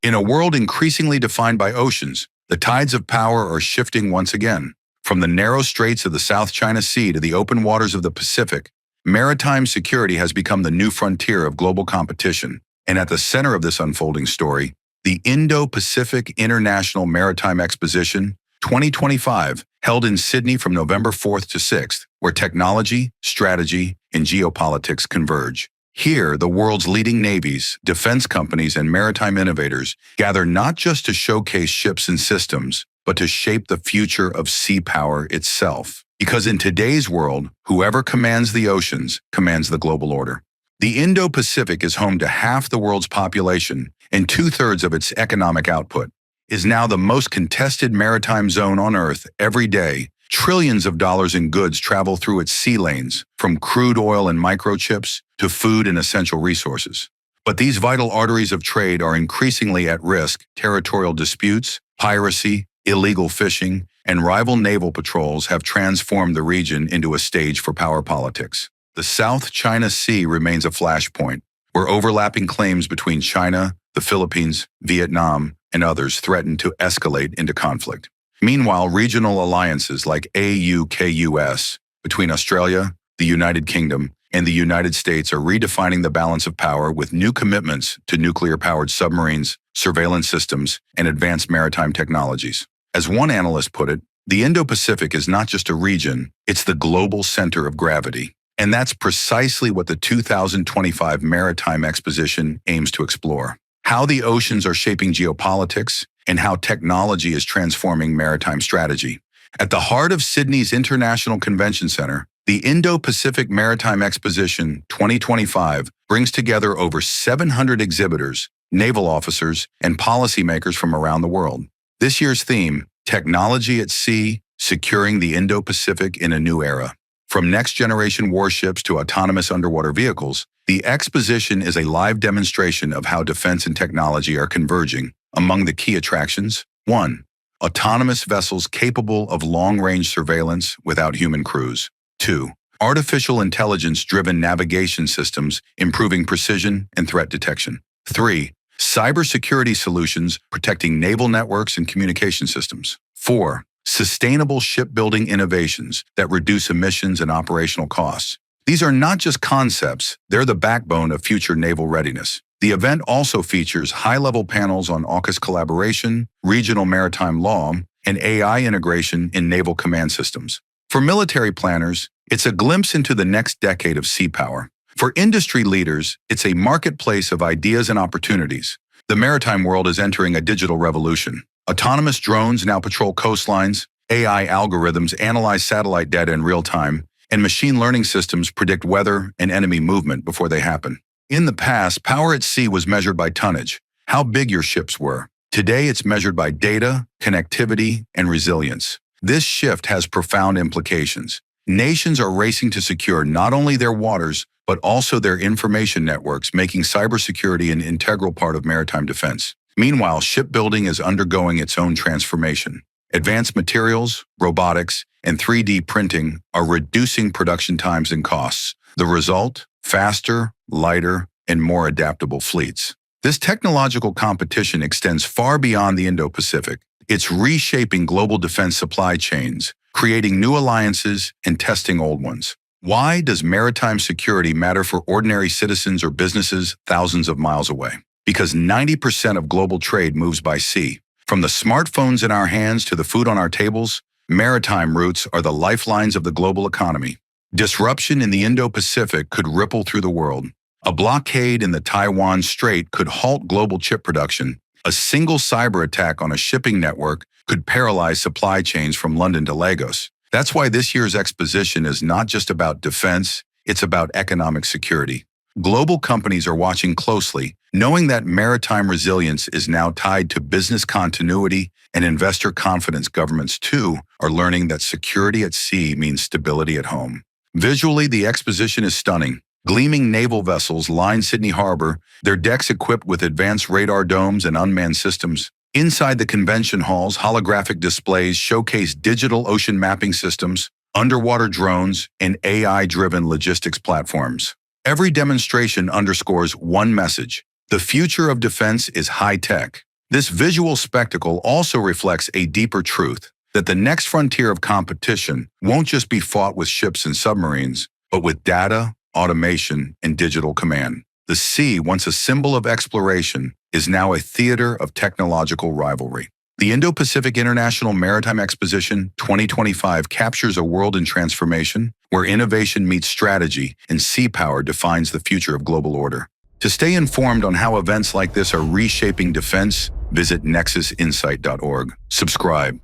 In a world increasingly defined by oceans, the tides of power are shifting once again. From the narrow straits of the South China Sea to the open waters of the Pacific, maritime security has become the new frontier of global competition. And at the center of this unfolding story, the Indo-Pacific International Maritime Exposition 2025, held in Sydney from November 4th to 6th, where technology, strategy, and geopolitics converge. Here, the world's leading navies, defense companies, and maritime innovators gather not just to showcase ships and systems, but to shape the future of sea power itself. Because in today's world, whoever commands the oceans commands the global order. The Indo-Pacific is home to half the world's population and two-thirds of its economic output, is now the most contested maritime zone on Earth. Every day, trillions of dollars in goods travel through its sea lanes, from crude oil and microchips to food and essential resources. But these vital arteries of trade are increasingly at risk. Territorial disputes, piracy, illegal fishing, and rival naval patrols have transformed the region into a stage for power politics. The South China Sea remains a flashpoint, where overlapping claims between China, the Philippines, Vietnam, and others threaten to escalate into conflict. Meanwhile, regional alliances like AUKUS between Australia, the United Kingdom, and the United States are redefining the balance of power with new commitments to nuclear-powered submarines, surveillance systems, and advanced maritime technologies. As one analyst put it, the Indo-Pacific is not just a region, it's the global center of gravity. And that's precisely what the 2025 Maritime Exposition aims to explore. How the oceans are shaping geopolitics, and how technology is transforming maritime strategy. At the heart of Sydney's International Convention Center, the Indo-Pacific Maritime Exposition 2025 brings together over 700 exhibitors, naval officers, and policymakers from around the world. This year's theme, Technology at Sea, Securing the Indo-Pacific in a New Era. From next-generation warships to autonomous underwater vehicles, the exposition is a live demonstration of how defense and technology are converging. Among the key attractions, 1. Autonomous vessels capable of long-range surveillance without human crews. 2. Artificial intelligence-driven navigation systems improving precision and threat detection. 3. Cybersecurity solutions protecting naval networks and communication systems. 4. Sustainable shipbuilding innovations that reduce emissions and operational costs. These are not just concepts, they're the backbone of future naval readiness. The event also features high-level panels on AUKUS collaboration, regional maritime law, and AI integration in naval command systems. For military planners, it's a glimpse into the next decade of sea power. For industry leaders, it's a marketplace of ideas and opportunities. The maritime world is entering a digital revolution. Autonomous drones now patrol coastlines, AI algorithms analyze satellite data in real time, and machine learning systems predict weather and enemy movement before they happen. In the past, power at sea was measured by tonnage, how big your ships were. Today, it's measured by data, connectivity, and resilience. This shift has profound implications. Nations are racing to secure not only their waters, but also their information networks, making cybersecurity an integral part of maritime defense. Meanwhile, shipbuilding is undergoing its own transformation. Advanced materials, robotics, and 3D printing are reducing production times and costs. The result? Faster, lighter, and more adaptable fleets. This technological competition extends far beyond the Indo-Pacific. It's reshaping global defense supply chains, creating new alliances and testing old ones. Why does maritime security matter for ordinary citizens or businesses thousands of miles away? Because 90% of global trade moves by sea. From the smartphones in our hands to the food on our tables, maritime routes are the lifelines of the global economy. Disruption in the Indo-Pacific could ripple through the world. A blockade in the Taiwan Strait could halt global chip production. A single cyber attack on a shipping network could paralyze supply chains from London to Lagos. That's why this year's exposition is not just about defense, it's about economic security. Global companies are watching closely, knowing that maritime resilience is now tied to business continuity and investor confidence. Governments, too, are learning that security at sea means stability at home. Visually, the exposition is stunning. Gleaming naval vessels line Sydney Harbor, their decks equipped with advanced radar domes and unmanned systems. Inside the convention halls, holographic displays showcase digital ocean mapping systems, underwater drones, and AI-driven logistics platforms. Every demonstration underscores one message: the future of defense is high-tech. This visual spectacle also reflects a deeper truth, that the next frontier of competition won't just be fought with ships and submarines, but with data, automation, and digital command. The sea, once a symbol of exploration, is now a theater of technological rivalry. The Indo-Pacific International Maritime Exposition 2025 captures a world in transformation where innovation meets strategy and sea power defines the future of global order. To stay informed on how events like this are reshaping defense, visit nexusinsight.org. Subscribe